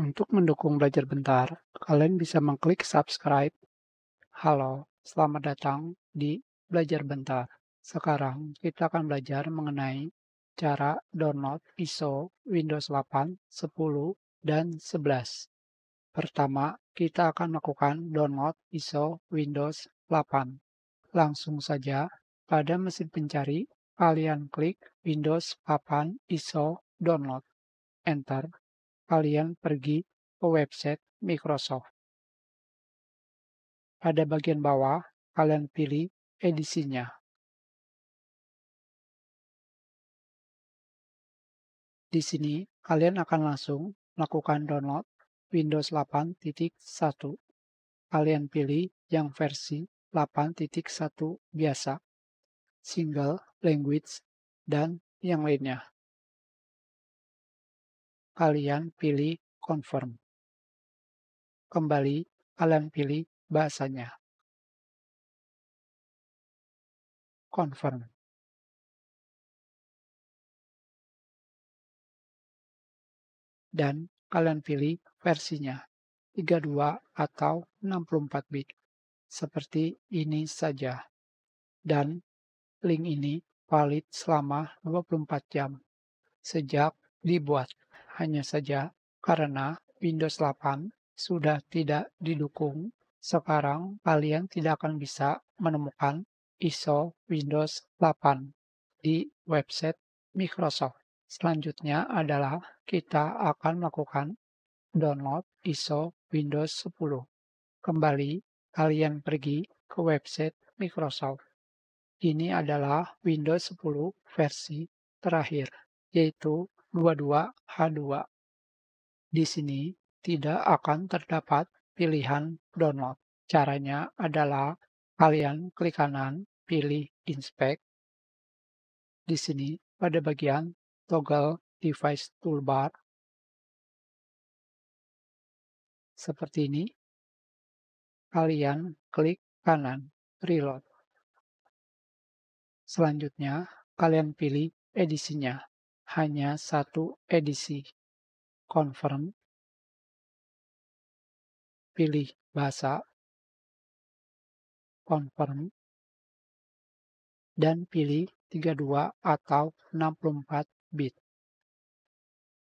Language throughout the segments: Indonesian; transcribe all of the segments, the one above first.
Untuk mendukung belajar bentar, kalian bisa mengklik subscribe. Halo, selamat datang di Belajar Bentar. Sekarang kita akan belajar mengenai cara download ISO Windows 8, 10, dan 11. Pertama, kita akan melakukan download ISO Windows 8. Langsung saja, pada mesin pencari, kalian klik Windows 8 ISO Download. Enter. Kalian pergi ke website Microsoft. Pada bagian bawah, kalian pilih edisinya. Di sini, kalian akan langsung melakukan download Windows 8.1. Kalian pilih yang versi 8.1 biasa, single language, dan yang lainnya. Kalian pilih confirm. Kembali, kalian pilih bahasanya. Confirm. Dan kalian pilih versinya 32 atau 64 bit. Seperti ini saja. Dan link ini valid selama 24 jam sejak dibuat. Hanya saja karena Windows 8 sudah tidak didukung, sekarang kalian tidak akan bisa menemukan ISO Windows 8 di website Microsoft. Selanjutnya adalah kita akan melakukan download ISO Windows 10. Kembali, kalian pergi ke website Microsoft. Ini adalah Windows 10 versi terakhir, yaitu 22H2. Di sini tidak akan terdapat pilihan download. Caranya adalah kalian klik kanan, pilih Inspect. Di sini pada bagian toggle device toolbar. Seperti ini. Kalian klik kanan, reload. Selanjutnya, kalian pilih edisinya. Hanya satu edisi. Confirm. Pilih bahasa. Confirm. Dan pilih 32 atau 64 bit.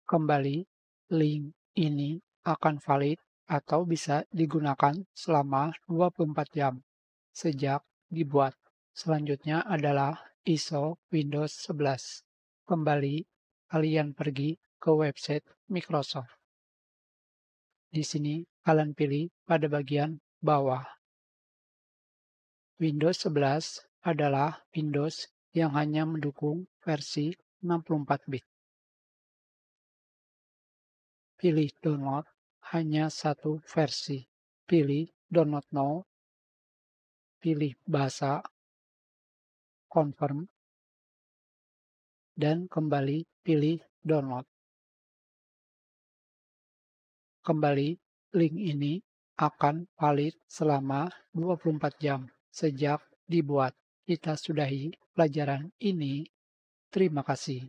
Kembali, link ini akan valid atau bisa digunakan selama 24 jam sejak dibuat. Selanjutnya adalah ISO Windows 11. Kembali, kalian pergi ke website Microsoft. Di sini, kalian pilih pada bagian bawah. Windows 11 adalah Windows yang hanya mendukung versi 64 bit. Pilih download, hanya satu versi. Pilih download now. Pilih bahasa. Confirm. Dan kembali pilih download. Kembali, link ini akan valid selama 24 jam sejak dibuat. Kita sudahi pelajaran ini. Terima kasih.